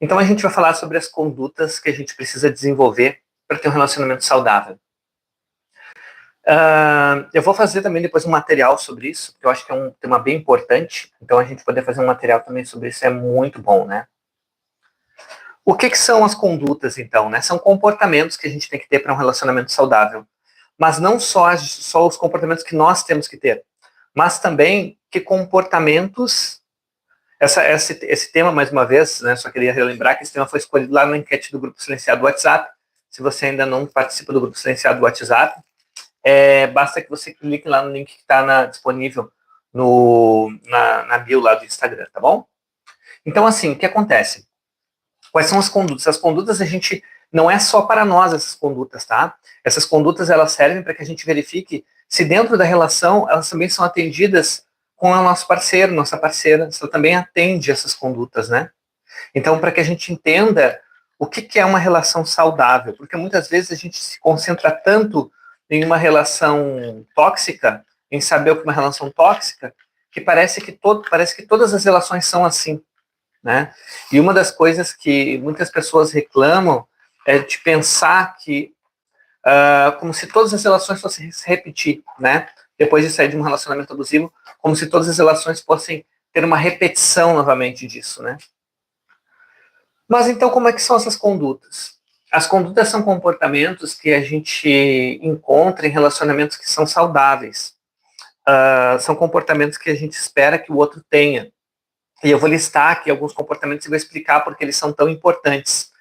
Então a gente vai falar sobre as condutas que a gente precisa desenvolver para ter um relacionamento saudável. Eu vou fazer também depois um material sobre isso, porque eu acho que é um tema bem importante. Então a gente poder fazer um material também sobre isso é muito bom, né? O que são as condutas, então? Né? São comportamentos que a gente tem que ter para um relacionamento saudável. Mas não só os comportamentos que nós temos que ter, mas também que comportamentos. Esse tema, mais uma vez, né, só queria relembrar que esse tema foi escolhido lá na enquete do Grupo Silenciado do WhatsApp. Se você ainda não participa do Grupo Silenciado do WhatsApp, basta que você clique lá no link que está disponível na bio lá do Instagram, tá bom? Então, assim, o que acontece? Quais são as condutas? As condutas a gente não é só para nós essas condutas, tá? Essas condutas elas servem para que a gente verifique se dentro da relação elas também são atendidas com o nosso parceiro, nossa parceira, se ela também atende essas condutas, né? Então, para que a gente entenda o que é uma relação saudável, porque muitas vezes a gente se concentra tanto em uma relação tóxica, em saber o que é uma relação tóxica, que parece que todas as relações são assim, né? E uma das coisas que muitas pessoas reclamam é de pensar que como se todas as relações fossem se repetir, né? Depois de sair de um relacionamento abusivo, como se todas as relações fossem ter uma repetição novamente disso, né? Mas então como é que são essas condutas? As condutas são comportamentos que a gente encontra em relacionamentos que são saudáveis. São comportamentos que a gente espera que o outro tenha. E eu vou listar aqui alguns comportamentos e vou explicar porque eles são tão importantes,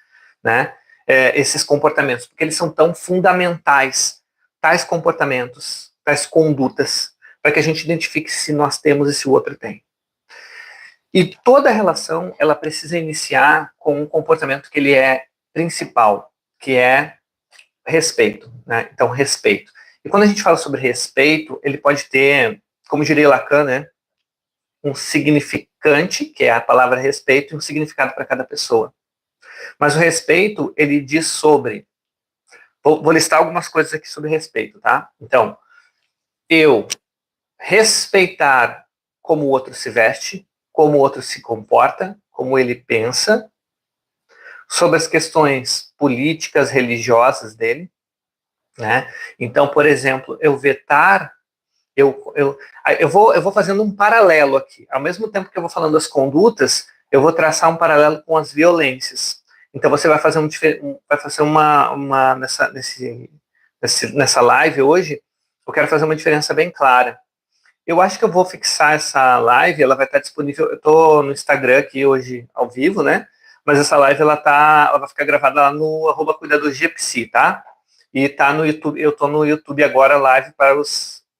né? Esses comportamentos, porque eles são tão fundamentais, tais comportamentos, tais condutas, para que a gente identifique se nós temos e se o outro tem. E toda relação, ela precisa iniciar com um comportamento que ele é principal, que é respeito, né? Então, respeito. E quando a gente fala sobre respeito, ele pode ter, como diria Lacan, né? Um significante, que é a palavra respeito, e um significado para cada pessoa. Mas o respeito, ele diz sobre... Vou listar algumas coisas aqui sobre respeito, tá? Então, eu respeitar como o outro se veste, como o outro se comporta, como ele pensa, sobre as questões políticas, religiosas dele, né? Então, por exemplo, eu vetar, eu vou fazendo um paralelo aqui. Ao mesmo tempo que eu vou falando das condutas, eu vou traçar um paralelo com as violências. Então, você vai fazer nessa live hoje, eu quero fazer uma diferença bem clara. Eu acho que eu vou fixar essa live, ela vai estar disponível, eu estou no Instagram aqui hoje ao vivo, né? Mas essa live ela vai ficar gravada lá no @cuidadorgpsi, tá? E tá no YouTube, eu estou no YouTube agora live para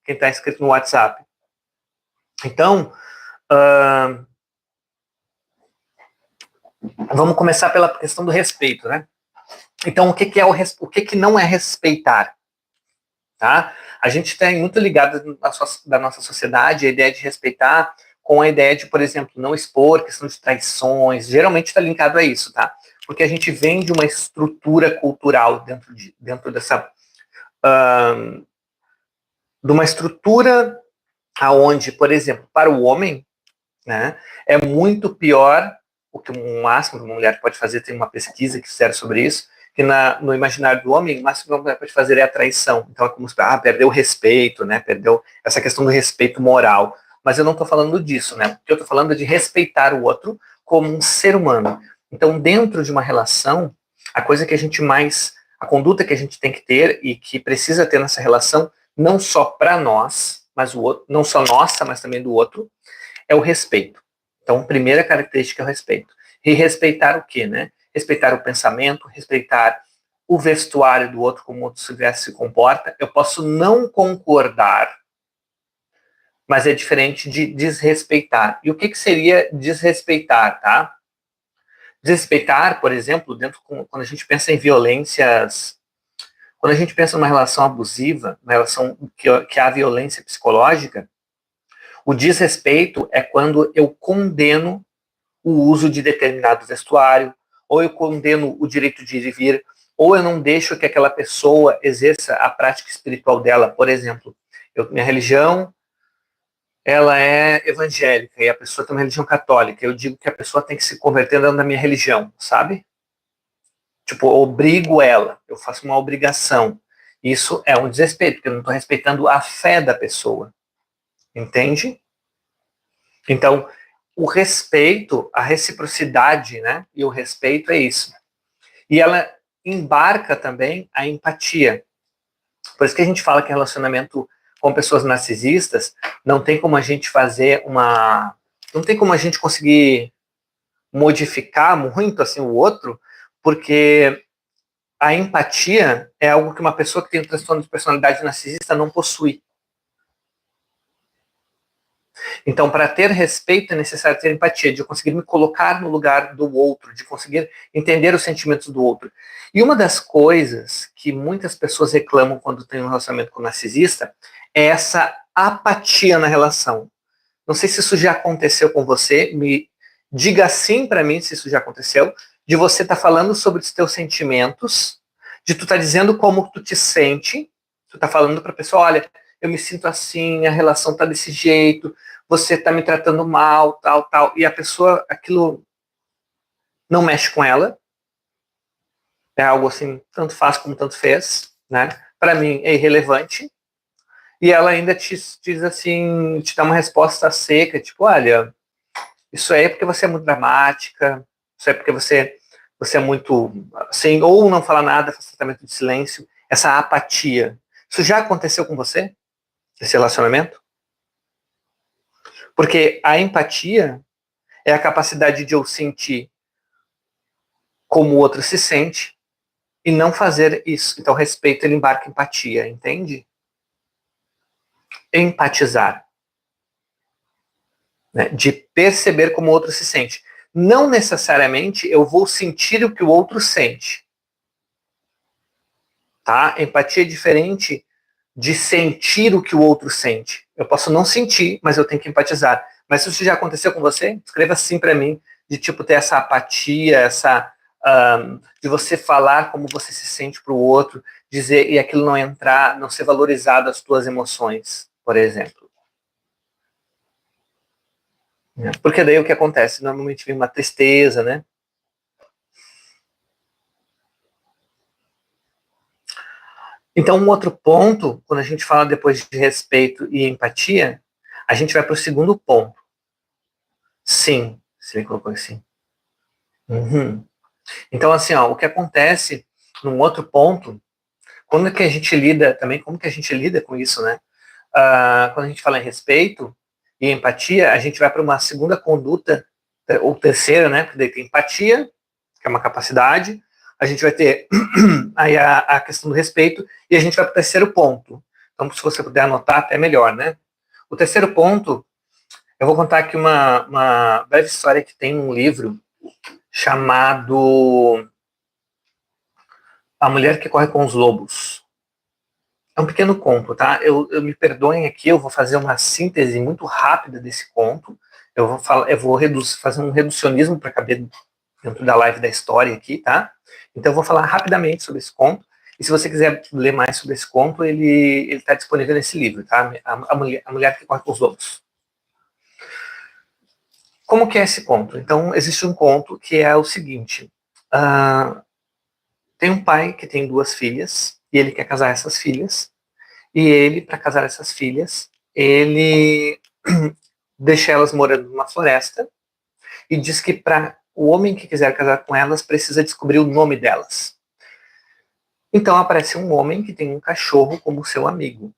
quem está inscrito no WhatsApp. Então, vamos começar pela questão do respeito, né? Então, o que não é respeitar? Tá? A gente está muito ligado da nossa sociedade a ideia de respeitar com a ideia de, por exemplo, não expor, questão de traições, geralmente está linkado a isso, tá? Porque a gente vem de uma estrutura cultural dentro dessa... de uma estrutura aonde, por exemplo, para o homem, né, é muito pior, o que o máximo que uma mulher pode fazer, tem uma pesquisa que fizeram sobre isso, que no imaginário do homem, o máximo que uma mulher pode fazer é a traição. Então é como se, perdeu o respeito, né, perdeu essa questão do respeito moral. Mas eu não estou falando disso, né, o que eu estou falando é de respeitar o outro como um ser humano. Então, dentro de uma relação, a conduta que a gente tem que ter e que precisa ter nessa relação, não só para nós, mas o outro, não só nossa, mas também do outro, é o respeito. Então, primeira característica é o respeito. E respeitar o quê, né? Respeitar o pensamento, respeitar o vestuário do outro, como o outro se comporta. Eu posso não concordar, mas é diferente de desrespeitar. E o que seria desrespeitar, tá? Desrespeitar, por exemplo, quando a gente pensa em violências, quando a gente pensa numa relação abusiva, uma relação que há violência psicológica, o desrespeito é quando eu condeno o uso de determinado vestuário, ou eu condeno o direito de ir e vir, ou eu não deixo que aquela pessoa exerça a prática espiritual dela. Por exemplo, minha religião ela é evangélica e a pessoa tem uma religião católica, eu digo que a pessoa tem que se converter dentro da minha religião, sabe? Tipo, eu obrigo ela, eu faço uma obrigação. Isso é um desrespeito, porque eu não estou respeitando a fé da pessoa, entende? Então, o respeito, a reciprocidade, né? E o respeito é isso. E ela embarca também a empatia. Por isso que a gente fala que relacionamento com pessoas narcisistas não tem como a gente fazer uma. Não tem como a gente conseguir modificar muito assim o outro, porque a empatia é algo que uma pessoa que tem um transtorno de personalidade narcisista não possui. Então, para ter respeito, é necessário ter empatia, de conseguir me colocar no lugar do outro, de conseguir entender os sentimentos do outro. E uma das coisas que muitas pessoas reclamam quando tem um relacionamento com o narcisista é essa apatia na relação. Não sei se isso já aconteceu com você, me diga sim para mim se isso já aconteceu, de você estar falando sobre os teus sentimentos, de tu estar dizendo como tu te sente, tu tá falando para a pessoa, olha, eu me sinto assim, a relação tá desse jeito, você tá me tratando mal, tal, tal, e a pessoa, aquilo não mexe com ela, é algo assim, tanto faz como tanto fez, né? Para mim é irrelevante, e ela ainda te diz assim, te dá uma resposta seca, tipo, olha, isso aí é porque você é muito dramática, isso é porque você é muito, assim, ou não fala nada, faz tratamento de silêncio, essa apatia. Isso já aconteceu com você, esse relacionamento? Porque a empatia é a capacidade de eu sentir como o outro se sente e não fazer isso. Então, respeito, ele embarca em empatia, entende? Empatizar, né? De perceber como o outro se sente. Não necessariamente eu vou sentir o que o outro sente, tá? Empatia é diferente de sentir o que o outro sente. Eu posso não sentir, mas eu tenho que empatizar. Mas se isso já aconteceu com você, escreva assim para mim, de tipo ter essa apatia, essa de você falar como você se sente para o outro, dizer e aquilo não entrar, não ser valorizado as tuas emoções, por exemplo. Porque daí o que acontece? Normalmente vem uma tristeza, né? Então, um outro ponto, quando a gente fala depois de respeito e empatia, a gente vai para o segundo ponto. Sim, você colocou assim. Uhum. Então, assim, ó, o que acontece num outro ponto, quando é que a gente lida também, como que a gente lida com isso, né? Quando a gente fala em respeito e empatia, a gente vai para uma segunda conduta, ou terceira, né? Porque daí tem empatia, que é uma capacidade, a gente vai ter aí a questão do respeito, e a gente vai para o terceiro ponto. Então, se você puder anotar, até melhor, né? O terceiro ponto, eu vou contar aqui uma breve história que tem um livro chamado A Mulher que Corre com os Lobos. É um pequeno conto, tá? Eu me perdoem aqui, eu vou fazer uma síntese muito rápida desse conto. Eu vou fazer um reducionismo para caber dentro da live da história aqui, tá? Então eu vou falar rapidamente sobre esse conto. E se você quiser ler mais sobre esse conto, ele está disponível nesse livro, tá? A Mulher que Corre com os Lobos. Como que é esse conto? Então, existe um conto que é o seguinte. Tem um pai que tem duas filhas, e ele quer casar essas filhas. E ele, para casar essas filhas, ele deixa elas morando numa floresta e diz que para o homem que quiser casar com elas precisa descobrir o nome delas. Então aparece um homem que tem um cachorro como seu amigo.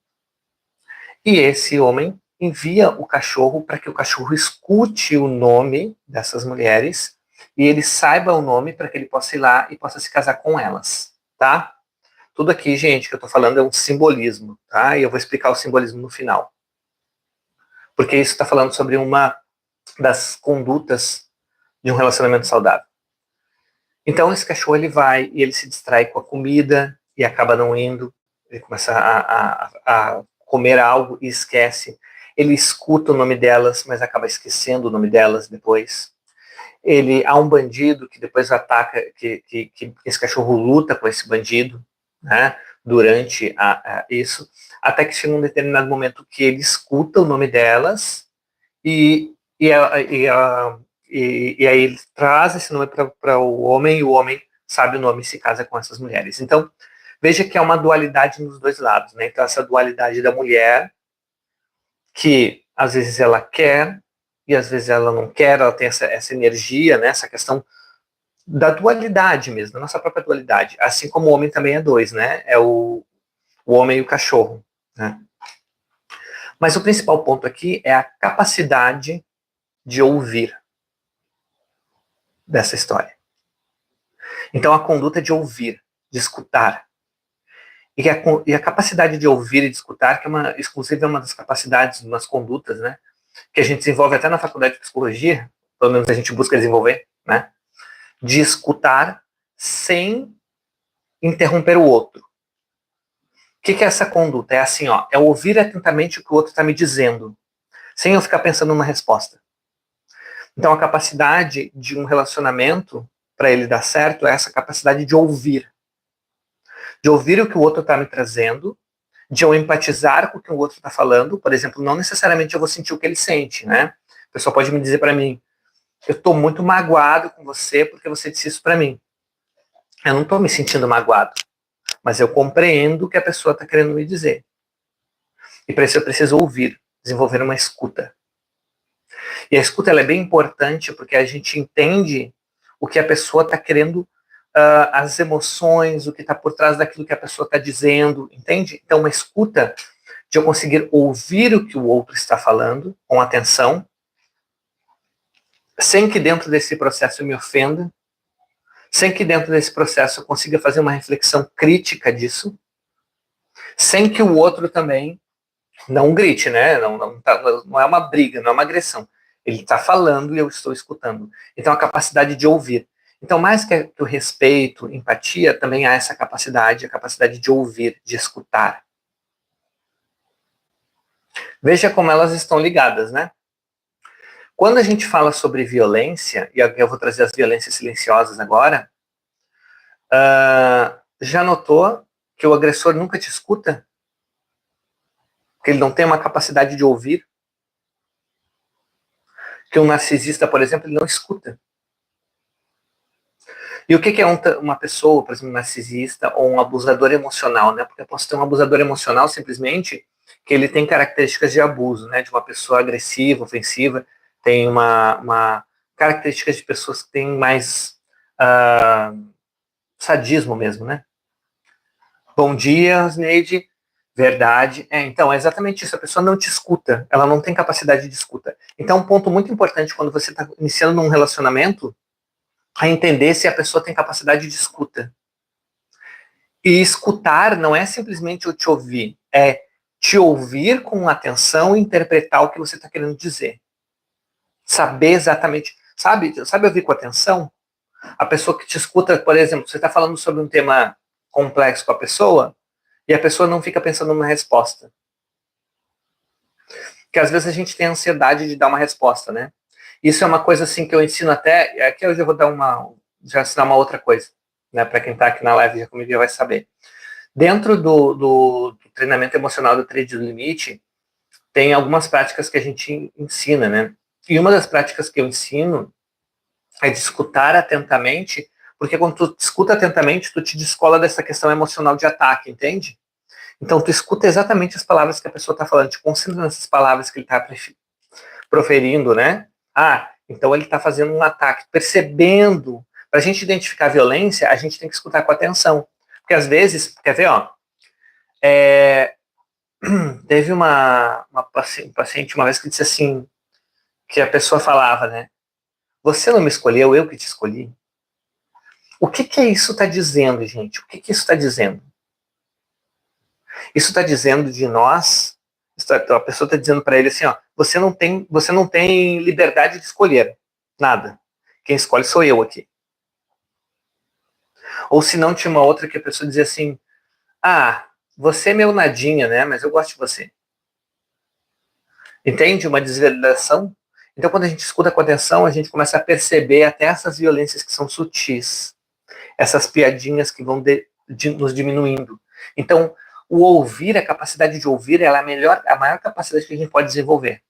E esse homem envia o cachorro para que o cachorro escute o nome dessas mulheres e ele saiba o nome para que ele possa ir lá e possa se casar com elas, tá? Tudo aqui, gente, que eu tô falando é um simbolismo, tá? E eu vou explicar o simbolismo no final. Porque isso está falando sobre uma das condutas de um relacionamento saudável. Então, esse cachorro, ele vai e ele se distrai com a comida e acaba não indo. Ele começa a comer algo e esquece. Ele escuta o nome delas, mas acaba esquecendo o nome delas depois. Há um bandido que depois ataca, que esse cachorro luta com esse bandido, né? durante isso, até que chega um determinado momento que ele escuta o nome delas e aí ele traz esse nome para o homem e o homem sabe o nome e se casa com essas mulheres. Então, veja que é uma dualidade nos dois lados, né? Então, essa dualidade da mulher, que às vezes ela quer e às vezes ela não quer, ela tem essa energia, né? Essa questão da dualidade mesmo, da nossa própria dualidade. Assim como o homem também é dois, né? É o homem e o cachorro, né? Mas o principal ponto aqui é a capacidade de ouvir dessa história. Então, a conduta de ouvir, de escutar. E a capacidade de ouvir e de escutar, que exclusive é uma das capacidades, umas condutas, né? Que a gente desenvolve até na faculdade de psicologia, pelo menos a gente busca desenvolver, né? De escutar sem interromper o outro. O que é essa conduta? É assim, ó, é ouvir atentamente o que o outro está me dizendo, sem eu ficar pensando numa resposta. Então, a capacidade de um relacionamento, para ele dar certo, é essa capacidade de ouvir. De ouvir o que o outro está me trazendo, de eu empatizar com o que o outro está falando. Por exemplo, não necessariamente eu vou sentir o que ele sente, né? A pessoa pode me dizer para mim, eu estou muito magoado com você porque você disse isso para mim. Eu não estou me sentindo magoado, mas eu compreendo o que a pessoa está querendo me dizer. E para isso eu preciso ouvir, desenvolver uma escuta. E a escuta ela é bem importante porque a gente entende o que a pessoa está querendo, as emoções, o que está por trás daquilo que a pessoa está dizendo, entende? Então, uma escuta de eu conseguir ouvir o que o outro está falando com atenção, sem que dentro desse processo eu me ofenda, sem que dentro desse processo eu consiga fazer uma reflexão crítica disso, sem que o outro também não grite, né? Não é uma briga, não é uma agressão. Ele está falando e eu estou escutando. Então, a capacidade de ouvir. Então, mais que o respeito, empatia, também há essa capacidade, a capacidade de ouvir, de escutar. Veja como elas estão ligadas, né? Quando a gente fala sobre violência, e eu vou trazer as violências silenciosas agora, já notou que o agressor nunca te escuta? Que ele não tem uma capacidade de ouvir? Que um narcisista, por exemplo, ele não escuta. E o que é uma pessoa, por exemplo, narcisista ou um abusador emocional, né? Porque eu posso ter um abusador emocional simplesmente que ele tem características de abuso, né? De uma pessoa agressiva, ofensiva, tem uma características de pessoas que têm mais sadismo mesmo, né? Bom dia, Neide. Verdade. Então, é exatamente isso. A pessoa não te escuta. Ela não tem capacidade de escuta. Então, um ponto muito importante quando você está iniciando um relacionamento é entender se a pessoa tem capacidade de escuta. E escutar não é simplesmente eu te ouvir. É te ouvir com atenção e interpretar o que você está querendo dizer. Saber exatamente. Sabe ouvir com atenção? A pessoa que te escuta, por exemplo, você está falando sobre um tema complexo com a pessoa, e a pessoa não fica pensando numa resposta. Porque às vezes a gente tem ansiedade de dar uma resposta, né? Isso é uma coisa assim que eu ensino até, aqui eu já vou já ensinar uma outra coisa, né? Para quem está aqui na live já comigo já vai saber. Dentro do treinamento emocional do Trade do Limite, tem algumas práticas que a gente ensina, né? E uma das práticas que eu ensino é de escutar atentamente, porque quando tu escuta atentamente, tu te descola dessa questão emocional de ataque, entende? Então, tu escuta exatamente as palavras que a pessoa está falando, te concentra nessas palavras que ele está proferindo, né? Então ele está fazendo um ataque, percebendo. Para a gente identificar a violência, a gente tem que escutar com atenção. Porque às vezes, quer ver, ó, teve uma paciente uma vez que disse assim, que a pessoa falava, né? Você não me escolheu, eu que te escolhi. O que isso está dizendo, gente? O que isso está dizendo? Isso está dizendo de nós, a pessoa está dizendo para ele assim, ó, você não tem liberdade de escolher nada. Quem escolhe sou eu aqui. Ou se não, tinha uma outra que a pessoa dizia assim, você é meu nadinha, né? Mas eu gosto de você. Entende? Uma desvalidação. Então, quando a gente escuta com atenção, a gente começa a perceber até essas violências que são sutis. Essas piadinhas que vão nos diminuindo. Então, o ouvir, a capacidade de ouvir, ela é a maior capacidade que a gente pode desenvolver.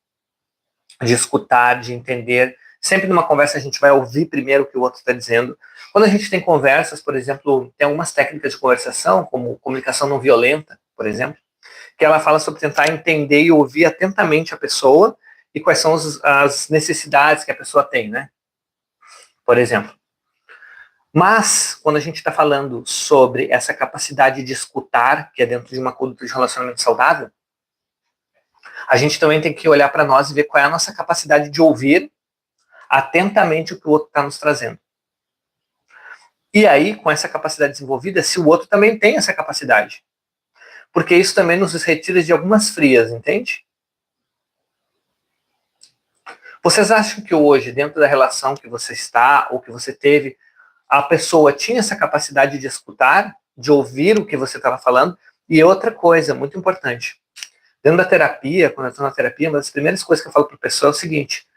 De escutar, de entender. Sempre numa conversa a gente vai ouvir primeiro o que o outro está dizendo. Quando a gente tem conversas, por exemplo, tem algumas técnicas de conversação, como comunicação não violenta, por exemplo, que ela fala sobre tentar entender e ouvir atentamente a pessoa e quais são as necessidades que a pessoa tem, né? Por exemplo. Mas, quando a gente está falando sobre essa capacidade de escutar, que é dentro de uma conduta de relacionamento saudável, a gente também tem que olhar para nós e ver qual é a nossa capacidade de ouvir atentamente o que o outro está nos trazendo. E aí, com essa capacidade desenvolvida, se o outro também tem essa capacidade. Porque isso também nos retira de algumas frias, entende? Vocês acham que hoje, dentro da relação que você está ou que você teve, a pessoa tinha essa capacidade de escutar, de ouvir o que você estava falando? E outra coisa muito importante, dentro da terapia, quando eu estou na terapia, uma das primeiras coisas que eu falo para a pessoa é o seguinte: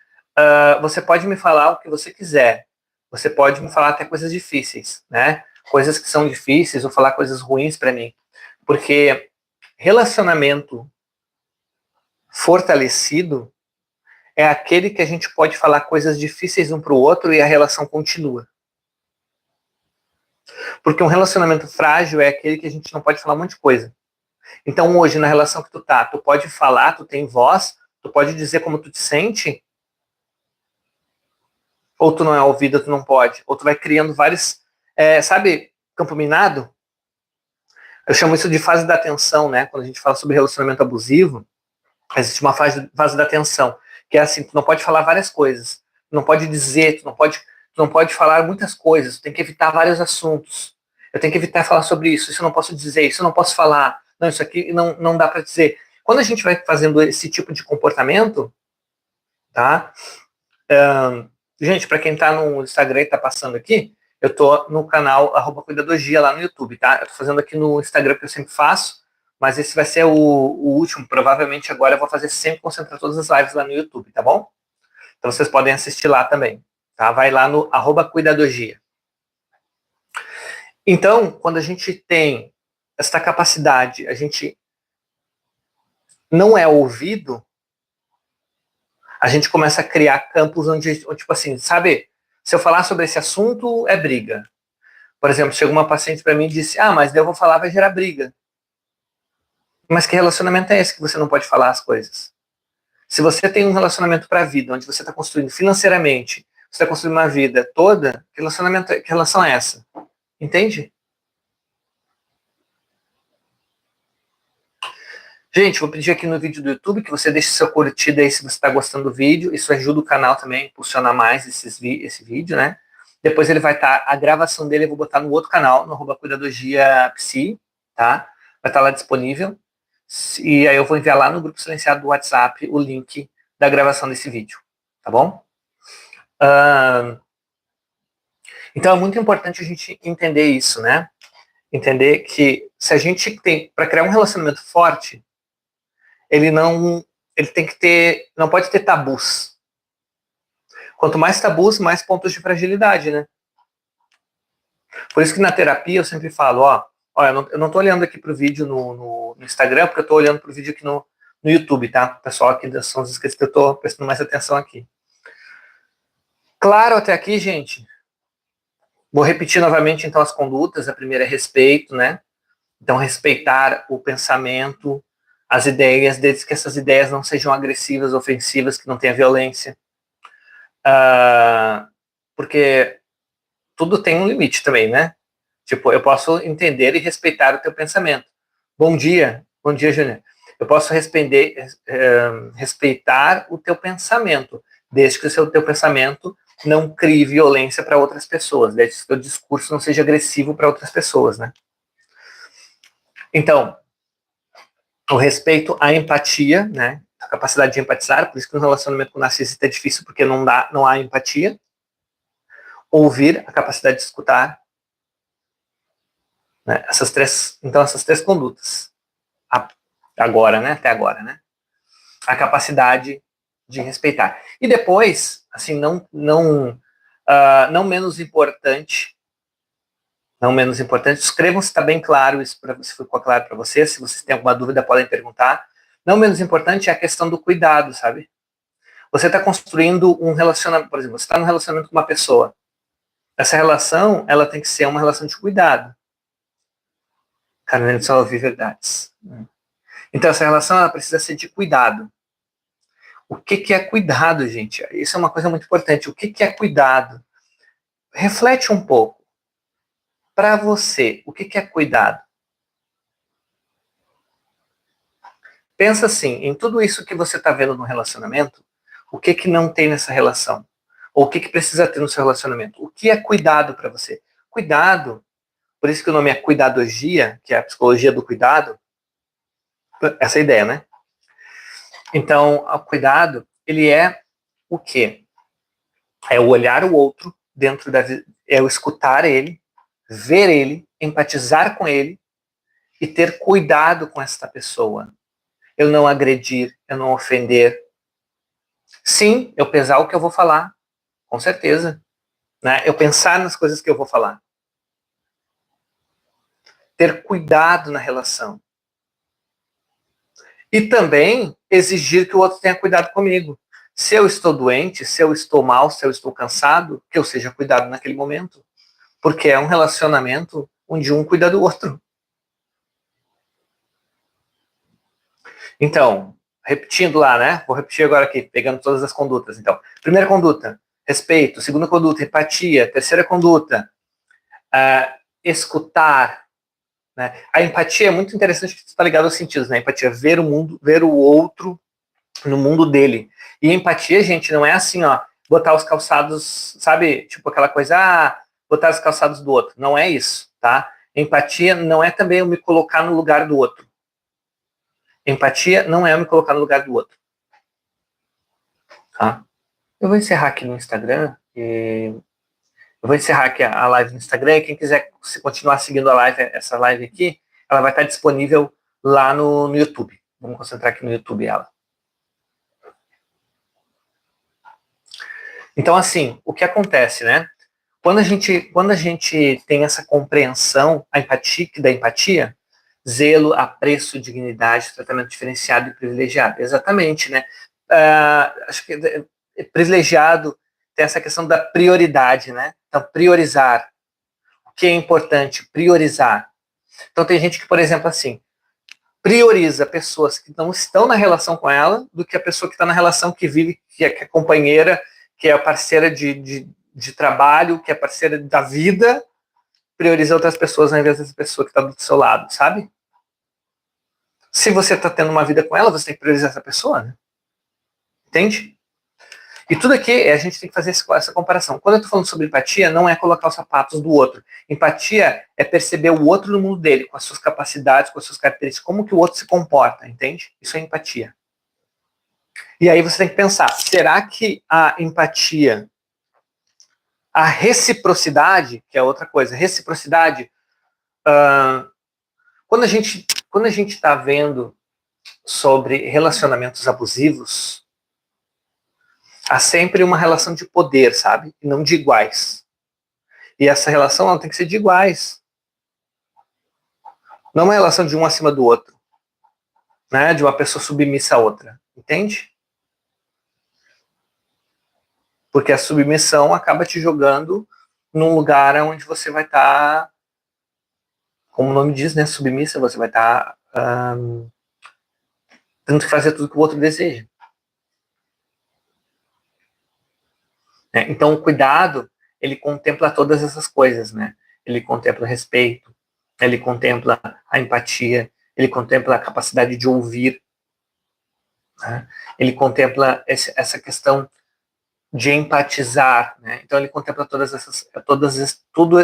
você pode me falar o que você quiser, você pode me falar até coisas difíceis, né? Coisas que são difíceis, ou falar coisas ruins para mim, porque relacionamento fortalecido é aquele que a gente pode falar coisas difíceis um para o outro e a relação continua. Porque um relacionamento frágil é aquele que a gente não pode falar um monte de coisa. Então hoje, na relação que tu tá, tu pode falar, tu tem voz, tu pode dizer como tu te sente, ou tu não é ouvido, tu não pode. Ou tu vai criando vários, sabe, campo minado? Eu chamo isso de fase da atenção, né? Quando a gente fala sobre relacionamento abusivo, existe uma fase da atenção, que é assim, tu não pode falar várias coisas, tu não pode dizer, tu não pode falar muitas coisas, tu tem que evitar vários assuntos. Eu tenho que evitar falar sobre isso eu não posso dizer, isso eu não posso falar, não, isso aqui não dá para dizer. Quando a gente vai fazendo esse tipo de comportamento, tá? Gente, para quem está no Instagram e está passando aqui, eu tô no canal @cuidadogia lá no YouTube, tá? Eu tô fazendo aqui no Instagram que eu sempre faço, mas esse vai ser o último. Provavelmente agora eu vou fazer sempre concentrar todas as lives lá no YouTube, tá bom? Então vocês podem assistir lá também, tá? Vai lá no @cuidadogia. Então, quando a gente tem essa capacidade, a gente não é ouvido, a gente começa a criar campos onde tipo assim, sabe? Se eu falar sobre esse assunto, é briga. Por exemplo, chegou uma paciente para mim e disse: mas daí eu vou falar, vai gerar briga. Mas que relacionamento é esse que você não pode falar as coisas? Se você tem um relacionamento para a vida, onde você está construindo financeiramente, você está construindo uma vida toda, que relação é essa? Entende? Gente, vou pedir aqui no vídeo do YouTube que você deixe seu curtida aí se você está gostando do vídeo. Isso ajuda o canal também a impulsionar mais esse vídeo, né? Depois ele vai estar, a gravação dele eu vou botar no outro canal, no @cuidadogia.psi, tá? Vai estar lá disponível. E aí eu vou enviar lá no grupo silenciado do WhatsApp o link da gravação desse vídeo, tá bom? Então é muito importante a gente entender isso, né? Entender que se a gente tem, para criar um relacionamento forte, ele tem que ter, não pode ter tabus. Quanto mais tabus, mais pontos de fragilidade, né? Por isso que na terapia eu sempre falo, eu não tô olhando aqui pro vídeo no Instagram, porque eu tô olhando pro vídeo aqui no YouTube, tá? O pessoal aqui são os inscritos que eu tô prestando mais atenção aqui. Claro até aqui, gente? Vou repetir novamente, então, as condutas. A primeira é respeito, né? Então, respeitar o pensamento, as ideias, desde que essas ideias não sejam agressivas, ofensivas, que não tenha violência. Porque tudo tem um limite também, né? Tipo, eu posso entender e respeitar o teu pensamento. Bom dia, Júnior. Eu posso respeitar o teu pensamento, desde que o teu pensamento não crie violência para outras pessoas, desde que o teu discurso não seja agressivo para outras pessoas, né? Então, o respeito à empatia, né? A capacidade de empatizar, por isso que um relacionamento com narcisista é difícil, porque não há empatia. Ouvir, a capacidade de escutar, né? Essas três condutas. Agora, né? Até agora, né? A capacidade de respeitar. E depois, assim, não menos importante, Não menos importante, escrevam se está bem claro isso, se ficou claro para vocês. Se vocês têm alguma dúvida, podem perguntar. Não menos importante é a questão do cuidado, sabe? Você está construindo um relacionamento, por exemplo, você está num relacionamento com uma pessoa. Essa relação, ela tem que ser uma relação de cuidado. Carolina só ouvir verdades. Então, essa relação, ela precisa ser de cuidado. O que é cuidado, gente? Isso é uma coisa muito importante. O que é cuidado? Reflete um pouco. Para você, o que é cuidado? Pensa assim, em tudo isso que você está vendo no relacionamento, o que não tem nessa relação? Ou o que precisa ter no seu relacionamento? O que é cuidado para você? Cuidado, por isso que o nome é cuidadogia, que é a psicologia do cuidado, essa é a ideia, né? Então, o cuidado, ele é o quê? É o olhar o outro dentro da vida, é o escutar ele, ver ele, empatizar com ele e ter cuidado com esta pessoa. Eu não agredir, eu não ofender. Sim, eu pesar o que eu vou falar, com certeza. Né? Eu pensar nas coisas que eu vou falar. Ter cuidado na relação. E também exigir que o outro tenha cuidado comigo. Se eu estou doente, se eu estou mal, se eu estou cansado, que eu seja cuidado naquele momento. Porque é um relacionamento onde um cuida do outro. Então, repetindo lá, né? Vou repetir agora aqui, pegando todas as condutas. Então, primeira conduta, respeito. Segunda conduta, empatia. Terceira conduta, escutar. Né? A empatia é muito interessante, que está ligado aos sentidos, né? A empatia, ver o mundo, ver o outro no mundo dele. E empatia, gente, não é assim, ó, botar os calçados, sabe? Tipo aquela coisa, botar os calçados do outro. Não é isso, tá? Empatia não é também eu me colocar no lugar do outro. Empatia não é eu me colocar no lugar do outro. Tá? Eu vou encerrar aqui no Instagram. Eu vou encerrar aqui a live no Instagram. E quem quiser continuar seguindo a live, essa live aqui, ela vai estar disponível lá no YouTube. Vamos concentrar aqui no YouTube ela. Então, assim, o que acontece, né? Quando a gente tem essa compreensão, a empatia, da empatia, zelo, apreço, dignidade, tratamento diferenciado e privilegiado. Exatamente, né? Acho que privilegiado tem essa questão da prioridade, né? Então, priorizar. O que é importante? Priorizar. Então, tem gente que, por exemplo, assim, prioriza pessoas que não estão na relação com ela do que a pessoa que está na relação, que vive, que é companheira, que é a parceira de trabalho, que é parceira da vida, prioriza outras pessoas ao invés dessa pessoa que está do seu lado, sabe? Se você está tendo uma vida com ela, você tem que priorizar essa pessoa, né? Entende? E tudo aqui, a gente tem que fazer essa comparação. Quando eu estou falando sobre empatia, não é colocar os sapatos do outro. Empatia é perceber o outro no mundo dele, com as suas capacidades, com as suas características, como que o outro se comporta, entende? Isso é empatia. E aí você tem que pensar, será que a empatia, a reciprocidade, que é outra coisa, reciprocidade, quando a gente está vendo sobre relacionamentos abusivos, há sempre uma relação de poder, sabe? E não de iguais. E essa relação ela tem que ser de iguais. Não uma relação de um acima do outro. Né? De uma pessoa submissa a outra. Entende? Porque a submissão acaba te jogando num lugar onde você vai estar, como o nome diz, né? Submissa, você vai estar tendo que fazer tudo que o outro deseja. Então, o cuidado, ele contempla todas essas coisas, né? Ele contempla o respeito, ele contempla a empatia, ele contempla a capacidade de ouvir, né? Ele contempla essa questão de empatizar, né? Então, ele contempla todo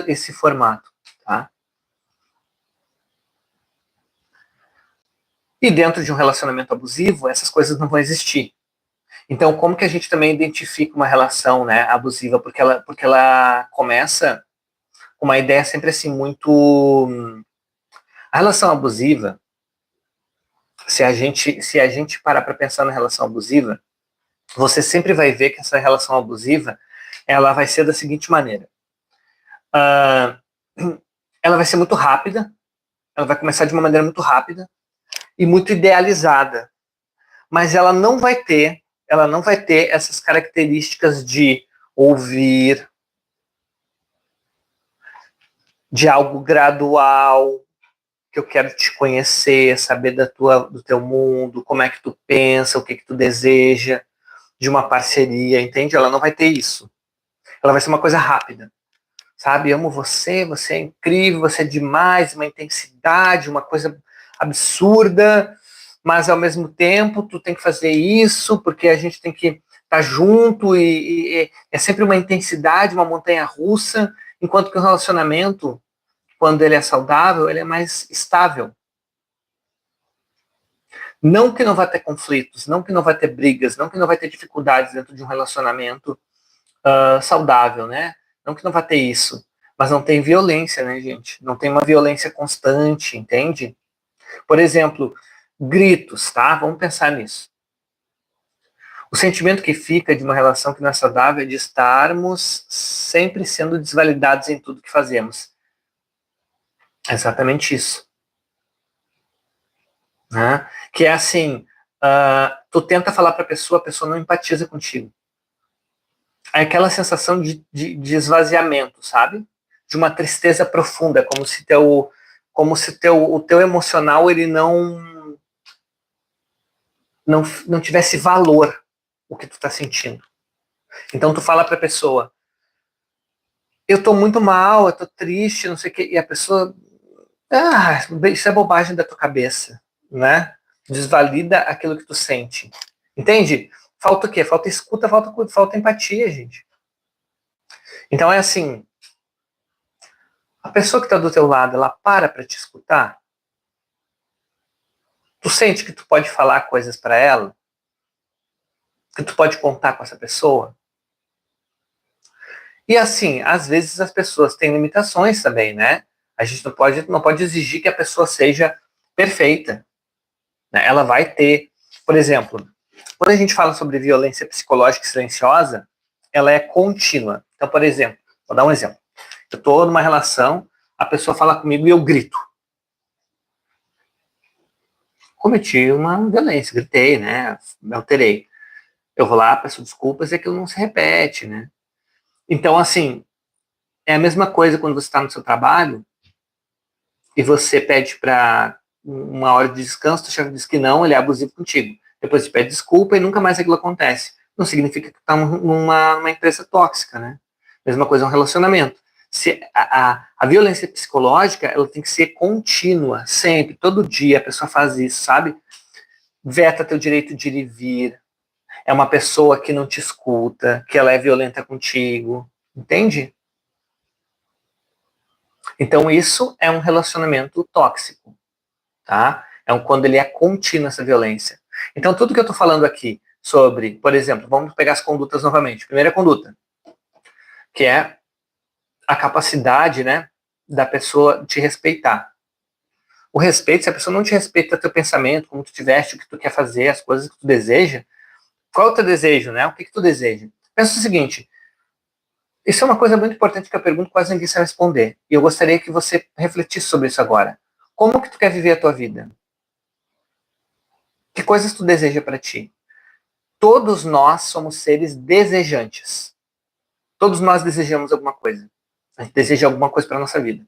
esse formato, tá? E dentro de um relacionamento abusivo, essas coisas não vão existir. Então, como que a gente também identifica uma relação, né, abusiva? Porque ela começa com uma ideia sempre assim muito. A relação abusiva, se a gente parar para pensar na relação abusiva, você sempre vai ver que essa relação abusiva ela vai ser da seguinte maneira. ela vai ser muito rápida, ela vai começar de uma maneira muito rápida e muito idealizada, mas ela não vai ter essas características de ouvir, de algo gradual, que eu quero te conhecer, saber do teu mundo, como é que tu pensa, o que que tu deseja, de uma parceria, entende? Ela não vai ter isso. Ela vai ser uma coisa rápida, sabe? Amo você, você é incrível, você é demais, uma intensidade, uma coisa absurda, mas ao mesmo tempo tu tem que fazer isso, porque a gente tem que estar junto e é sempre uma intensidade, uma montanha russa, enquanto que o relacionamento, quando ele é saudável, ele é mais estável. Não que não vai ter conflitos, não que não vai ter brigas, não que não vai ter dificuldades dentro de um relacionamento saudável, né? Não que não vai ter isso, mas não tem violência, né, gente? Não tem uma violência constante, entende? Por exemplo, gritos, tá? Vamos pensar nisso. O sentimento que fica de uma relação que não é saudável é de estarmos sempre sendo desvalidados em tudo que fazemos. É exatamente isso. Né? Que é assim, tu tenta falar para a pessoa não empatiza contigo. É aquela sensação de esvaziamento, sabe? De uma tristeza profunda, como se o teu emocional ele não tivesse valor o que tu tá sentindo. Então tu fala para a pessoa, eu tô muito mal, eu tô triste, não sei o quê, e a pessoa, isso é bobagem da tua cabeça, né? Desvalida aquilo que tu sente. Entende? Falta o quê? Falta escuta, falta empatia, gente. Então é assim, a pessoa que está do teu lado, ela para te escutar? Tu sente que tu pode falar coisas para ela? Que tu pode contar com essa pessoa? E assim, às vezes as pessoas têm limitações também, né? A gente não pode exigir que a pessoa seja perfeita, né? Ela vai ter, por exemplo, quando a gente fala sobre violência psicológica silenciosa, ela é contínua. Então, por exemplo, vou dar um exemplo. Eu estou numa relação, a pessoa fala comigo e eu grito. Cometi uma violência, gritei, né? Me alterei. Eu vou lá, peço desculpas e aquilo não se repete, né? Então, assim, é a mesma coisa quando você está no seu trabalho e você pede para uma hora de descanso, o chefe diz que não, ele é abusivo contigo. Depois você pede desculpa e nunca mais aquilo acontece. Não significa que está numa empresa tóxica, né? Mesma coisa é um relacionamento. Se a violência psicológica, ela tem que ser contínua, sempre, todo dia a pessoa faz isso, sabe? Veta teu direito de ir e vir. É uma pessoa que não te escuta, que ela é violenta contigo, entende? Então isso é um relacionamento tóxico, tá? Quando ele é contínuo essa violência. Então tudo que eu estou falando aqui sobre, por exemplo, vamos pegar as condutas novamente. Primeira conduta, que é a capacidade, né, da pessoa te respeitar. O respeito, se a pessoa não te respeita teu pensamento, como tu te veste, o que tu quer fazer, as coisas que tu deseja, qual é o teu desejo, né? O que tu deseja? Pensa o seguinte, isso é uma coisa muito importante que eu pergunto, quase ninguém sabe responder. E eu gostaria que você refletisse sobre isso agora. Como que tu quer viver a tua vida? Que coisas tu deseja para ti? Todos nós somos seres desejantes. Todos nós desejamos alguma coisa. A gente deseja alguma coisa para nossa vida.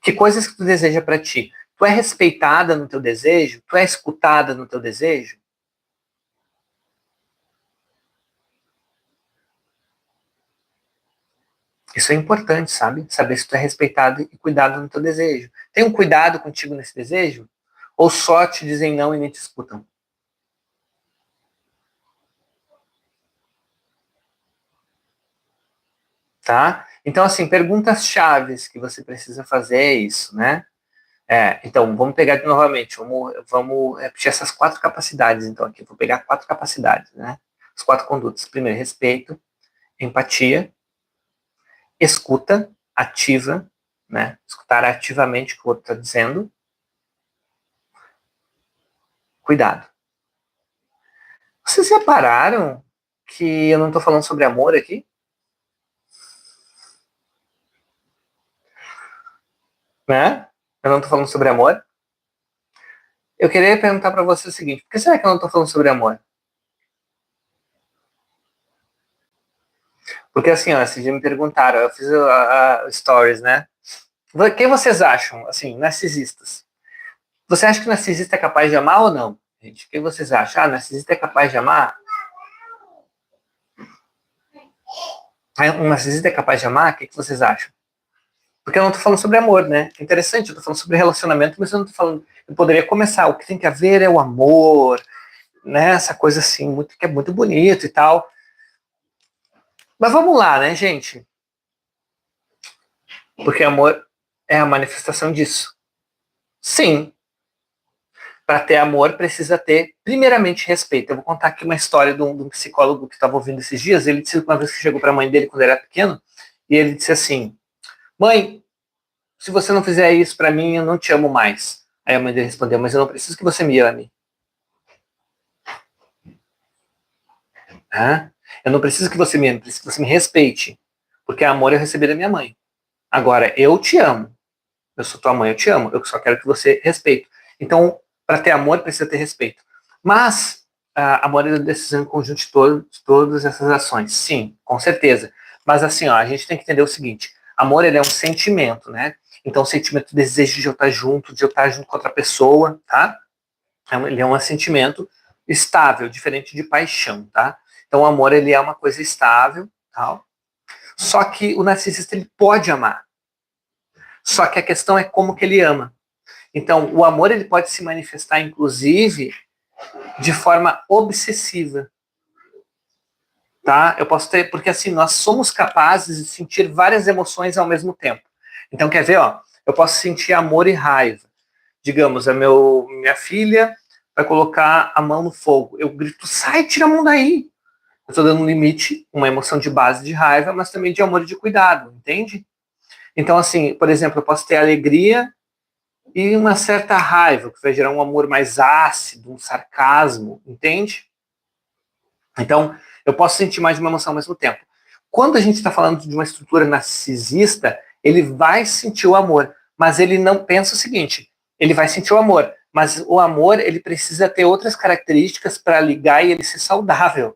Que coisas que tu deseja para ti? Tu é respeitada no teu desejo? Tu é escutada no teu desejo? Isso é importante, sabe? Saber se tu é respeitado e cuidado no teu desejo. Tem um cuidado contigo nesse desejo? Ou só te dizem não e nem te escutam? Tá? Então, assim, perguntas chaves que você precisa fazer é isso, né? Então, vamos pegar novamente, vamos repetir essas quatro capacidades, então, aqui. Vou pegar quatro capacidades, né? As quatro condutas. Primeiro, respeito, empatia, escuta ativa, né? Escutar ativamente o que o outro está dizendo, cuidado. Vocês repararam que eu não estou falando sobre amor aqui? né? Eu não tô falando sobre amor. Eu queria perguntar para você o seguinte: por que será que eu não tô falando sobre amor? Porque assim, ó, esses dias me perguntaram, eu fiz a stories, né? Quem vocês acham, assim, narcisistas? Você acha que o narcisista é capaz de amar ou não? Gente, quem vocês acham? Ah, narcisista é capaz de amar? Ah, um narcisista é capaz de amar? O que vocês acham? Porque eu não tô falando sobre amor, né? É interessante, eu tô falando sobre relacionamento, mas eu não tô falando. Eu poderia começar. O que tem que haver é o amor, né? Essa coisa assim, muito, que é muito bonito e tal. Mas vamos lá, né, gente? Porque amor é a manifestação disso. Sim, para ter amor precisa ter, primeiramente, respeito. Eu vou contar aqui uma história de um psicólogo que estava ouvindo esses dias. Ele disse que uma vez que chegou para a mãe dele quando ele era pequeno, e ele disse assim: Mãe, se você não fizer isso para mim, eu não te amo mais. Aí a mãe dele respondeu: Mas eu não preciso que você me ame. Hã? Eu não preciso que você me ame, preciso que você me respeite. Porque amor eu recebi da minha mãe. Agora, eu te amo. Eu sou tua mãe, eu te amo. Eu só quero que você respeite. Então, para ter amor, precisa ter respeito. Mas, amor é a decisão em conjunto de todas essas ações. Sim, com certeza. Mas assim, ó, a gente tem que entender o seguinte: amor ele é um sentimento, né? Então, o sentimento de desejo de eu estar junto, de eu estar junto com outra pessoa, tá? Ele é um sentimento estável, diferente de paixão, tá? Então, o amor ele é uma coisa estável, tal. Só que o narcisista ele pode amar. Só que a questão é como que ele ama. Então, o amor ele pode se manifestar, inclusive, de forma obsessiva, tá? Eu posso ter, porque assim, nós somos capazes de sentir várias emoções ao mesmo tempo. Então, quer ver, ó? Eu posso sentir amor e raiva. Digamos, minha filha vai colocar a mão no fogo. Eu grito, sai, tira a mão daí. Eu estou dando um limite, uma emoção de base de raiva, mas também de amor e de cuidado, entende? Então, assim, por exemplo, eu posso ter alegria e uma certa raiva, que vai gerar um amor mais ácido, um sarcasmo, entende? Então, eu posso sentir mais de uma emoção ao mesmo tempo. Quando a gente está falando de uma estrutura narcisista, ele vai sentir o amor, mas ele não pensa o seguinte: ele vai sentir o amor, mas o amor ele precisa ter outras características para ligar e ele ser saudável.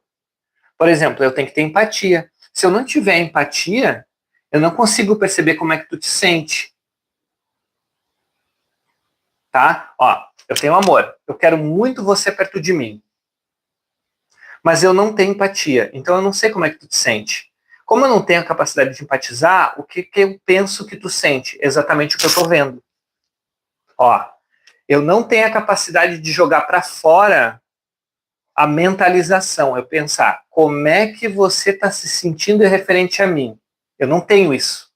Por exemplo, eu tenho que ter empatia. Se eu não tiver empatia, eu não consigo perceber como é que tu te sente, tá? Ó, eu tenho amor, eu quero muito você perto de mim, mas eu não tenho empatia, então eu não sei como é que tu te sente. Como eu não tenho a capacidade de empatizar, o que eu penso que tu sente? Exatamente o que eu tô vendo. Ó, eu não tenho a capacidade de jogar para fora a mentalização, eu pensar como é que você está se sentindo referente a mim. Eu não tenho isso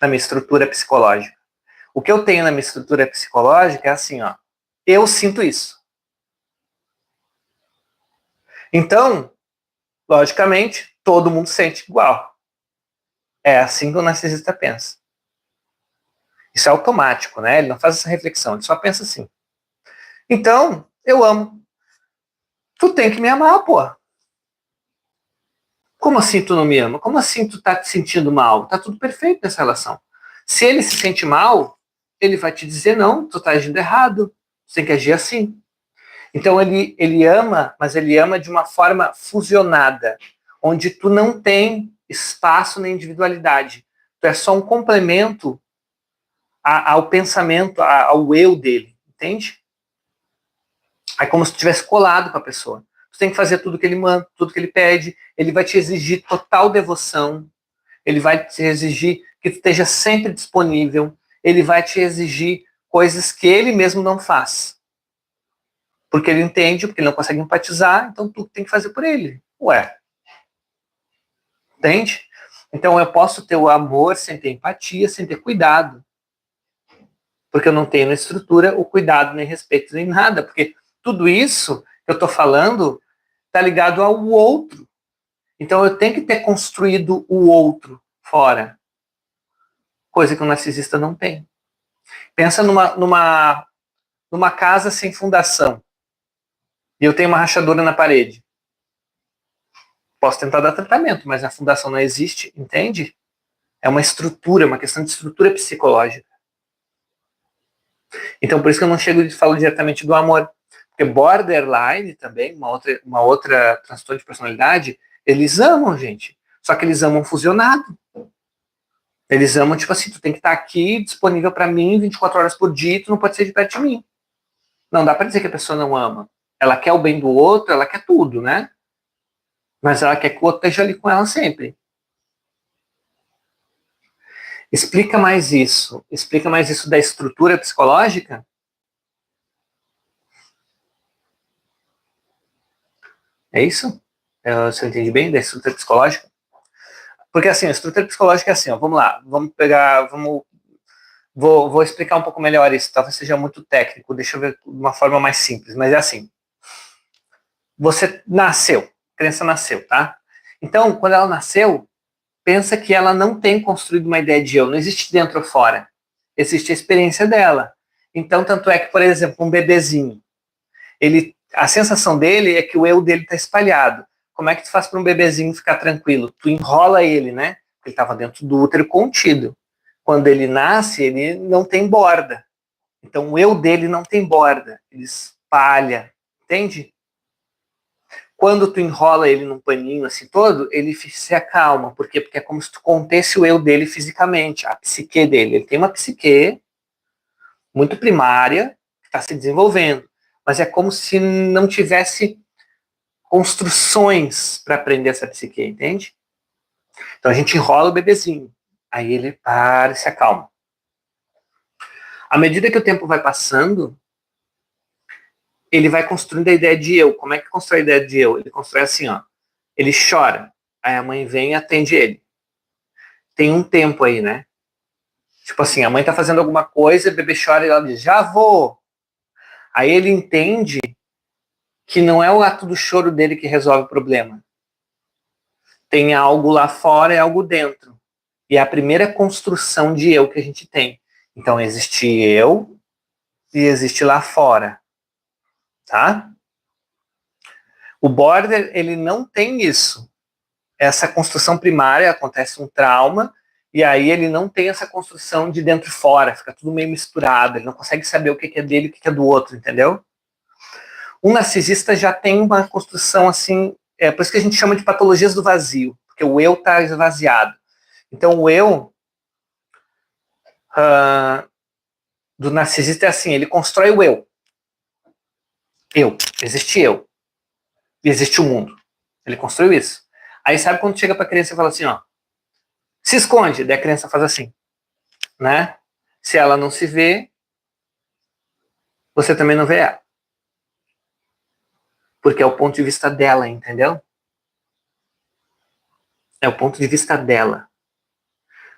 na minha estrutura psicológica. O que eu tenho na minha estrutura psicológica é assim, ó, eu sinto isso. Então, logicamente, todo mundo sente igual. É assim que o narcisista pensa. Isso é automático, né? Ele não faz essa reflexão, ele só pensa assim. Então, eu amo. Tu tem que me amar, pô. Como assim tu não me ama? Como assim tu tá te sentindo mal? Tá tudo perfeito nessa relação. Se ele se sente mal, ele vai te dizer não, tu tá agindo errado. Você tem que agir assim. Então ele ama, mas ele ama de uma forma fusionada, onde tu não tem espaço nem individualidade. Tu é só um complemento ao pensamento, ao eu dele, entende? É como se tu tivesse colado com a pessoa. Tu tem que fazer tudo que ele manda, tudo que ele pede. Ele vai te exigir total devoção. Ele vai te exigir que tu esteja sempre disponível. Ele vai te exigir coisas que ele mesmo não faz. Porque ele entende, porque ele não consegue empatizar, então tu tem que fazer por ele. Ué, entende? Então eu posso ter o amor sem ter empatia, sem ter cuidado. Porque eu não tenho na estrutura o cuidado, nem respeito, nem nada. Porque tudo isso que eu estou falando está ligado ao outro. Então eu tenho que ter construído o outro fora. Coisa que o narcisista não tem. Pensa numa casa sem fundação. E eu tenho uma rachadura na parede. Posso tentar dar tratamento, mas a fundação não existe, entende? É uma estrutura, uma questão de estrutura psicológica. Então, por isso que eu não chego e falo diretamente do amor. Porque borderline também, uma outra transtorno de personalidade, eles amam, gente. Só que eles amam fusionado. Eles amam, tipo assim, tu tem que estar aqui disponível para mim 24 horas por dia e tu não pode ser de perto de mim. Não dá para dizer que a pessoa não ama. Ela quer o bem do outro, ela quer tudo, né? Mas ela quer que o outro esteja ali com ela sempre. Explica mais isso. Explica mais isso da estrutura psicológica. É isso? Você entende bem da estrutura psicológica? Porque assim, a estrutura psicológica é assim, ó, vamos lá, vamos pegar, vou explicar um pouco melhor isso, talvez seja muito técnico, deixa eu ver de uma forma mais simples, mas é assim, você nasceu, a criança nasceu, tá? Então, quando ela nasceu, pensa que ela não tem construído uma ideia de eu, não existe dentro ou fora, existe a experiência dela. Então, tanto é que, por exemplo, um bebezinho, a sensação dele é que o eu dele está espalhado. Como é que tu faz para um bebezinho ficar tranquilo? Tu enrola ele, né? Ele estava dentro do útero contido. Quando ele nasce, ele não tem borda. Então o eu dele não tem borda, ele espalha, entende? Quando tu enrola ele num paninho assim todo, ele se acalma. Por quê? Porque é como se tu contesse o eu dele fisicamente, a psique dele. Ele tem uma psique muito primária, que está se desenvolvendo, mas é como se não tivesse construções para aprender essa psique, entende? Então a gente enrola o bebezinho, aí ele para e se acalma. À medida que o tempo vai passando, ele vai construindo a ideia de eu. Como é que constrói a ideia de eu? Ele constrói assim, ó. Ele chora, aí a mãe vem e atende ele. Tem um tempo aí, né? Tipo assim, a mãe tá fazendo alguma coisa, o bebê chora e ela diz, já vou. Aí ele entende que não é o ato do choro dele que resolve o problema. Tem algo lá fora e algo dentro. E é a primeira construção de eu que a gente tem. Então existe eu e existe lá fora, tá? O border, ele não tem isso. Essa construção primária, acontece um trauma, e aí ele não tem essa construção de dentro e fora, fica tudo meio misturado, ele não consegue saber o que é dele e o que é do outro, entendeu? Um narcisista já tem uma construção assim, é por isso que a gente chama de patologias do vazio, porque o eu está esvaziado. Então o eu do narcisista é assim, ele constrói o eu. Existe eu, e existe o mundo. Ele construiu isso. Aí sabe quando chega para a criança e fala assim, ó, se esconde, daí a criança faz assim, né? Se ela não se vê, você também não vê ela. Porque é o ponto de vista dela, entendeu? É o ponto de vista dela.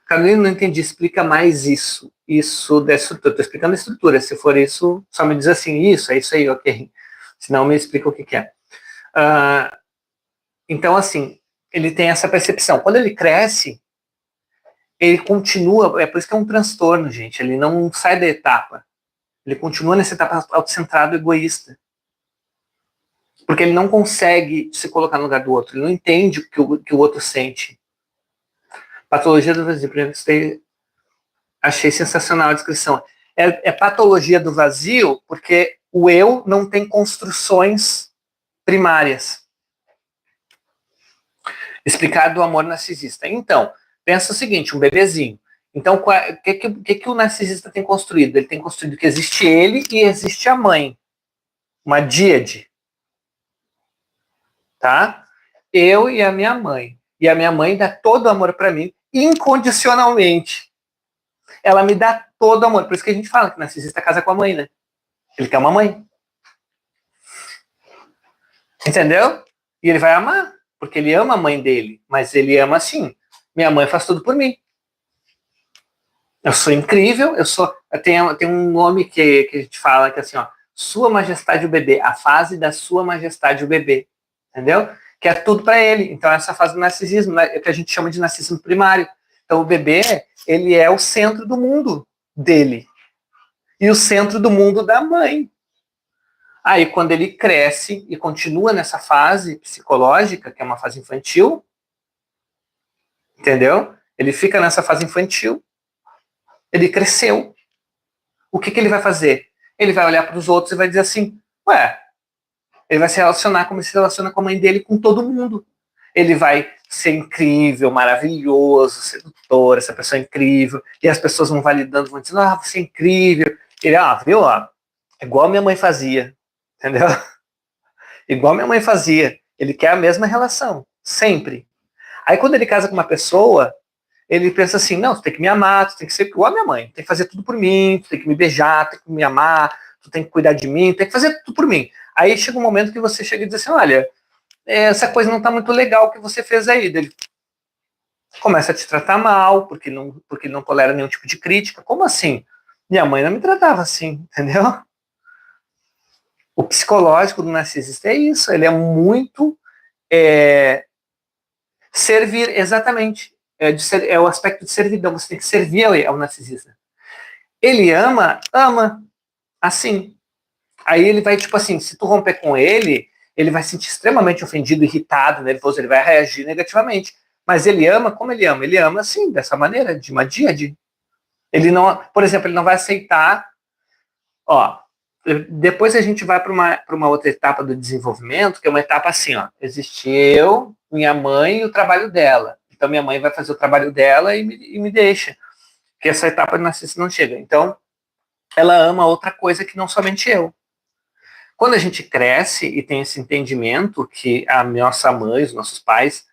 Carolina, não entendi, explica mais isso. Isso da estrutura. Estou explicando a estrutura. Se for isso, só me diz assim, isso, é isso aí, ok. Senão me explica o que é. Então, assim, ele tem essa percepção. Quando ele cresce, ele continua, é por isso que é um transtorno, gente. Ele não sai da etapa. Ele continua nessa etapa autocentrado, egoísta. Porque ele não consegue se colocar no lugar do outro. Ele não entende o que o outro sente. Patologia do vazio. Achei sensacional a descrição. É patologia do vazio porque o eu não tem construções primárias. Explicado do amor narcisista. Então, pensa o seguinte, um bebezinho. Então, o que o narcisista tem construído? Ele tem construído que existe ele e existe a mãe. Uma díade. Tá? Eu e a minha mãe. E a minha mãe dá todo o amor para mim, incondicionalmente. Ela me dá todo o amor. Por isso que a gente fala que o narcisista casa com a mãe, né? Ele quer uma mãe. Entendeu? E ele vai amar, porque ele ama a mãe dele. Mas ele ama assim. Minha mãe faz tudo por mim. Eu sou incrível, tem um nome que a gente fala que é assim, ó, Sua Majestade o Bebê, a fase da Sua Majestade o Bebê. Entendeu? Que é tudo para ele. Então, essa fase do narcisismo, né, é que a gente chama de narcisismo primário. Então, o bebê, ele é o centro do mundo dele. E o centro do mundo da mãe. Aí, quando ele cresce e continua nessa fase psicológica, que é uma fase infantil, entendeu? Ele fica nessa fase infantil, ele cresceu. o que ele vai fazer? Ele vai olhar para os outros e vai dizer assim, ué, ele vai se relacionar como ele se relaciona com a mãe dele, com todo mundo. Ele vai ser incrível, maravilhoso, sedutor, essa pessoa é incrível, e as pessoas vão validando, vão dizendo, você é incrível. Ele, viu, igual minha mãe fazia, entendeu? Igual minha mãe fazia. Ele quer a mesma relação, sempre. Aí quando ele casa com uma pessoa, ele pensa assim, não, tu tem que me amar, tu tem que ser igual a minha mãe, tu tem que fazer tudo por mim, tu tem que me beijar, tu tem que me amar, tu tem que cuidar de mim, tu tem que fazer tudo por mim. Aí chega um momento que você chega e diz assim, olha, essa coisa não tá muito legal que você fez aí. Ele começa a te tratar mal, porque não tolera nenhum tipo de crítica. Como assim? Minha mãe não me tratava assim, entendeu? O psicológico do narcisista é isso, ele é muito servir, exatamente. É o aspecto de servidão, você tem que servir ao narcisista. Ele ama, assim. Aí ele vai, tipo assim, se tu romper com ele vai se sentir extremamente ofendido, irritado, nervoso, ele vai reagir negativamente. Mas ele ama, como ele ama? Ele ama, assim, dessa maneira, de uma díade. Ele não, por exemplo, ele não vai aceitar, depois a gente vai para uma outra etapa do desenvolvimento, que é uma etapa assim, existe eu, minha mãe e o trabalho dela. Então minha mãe vai fazer o trabalho dela e me deixa. Que essa etapa do narcisista não chega. Então, ela ama outra coisa que não somente eu. Quando a gente cresce e tem esse entendimento que a nossa mãe, os nossos pais...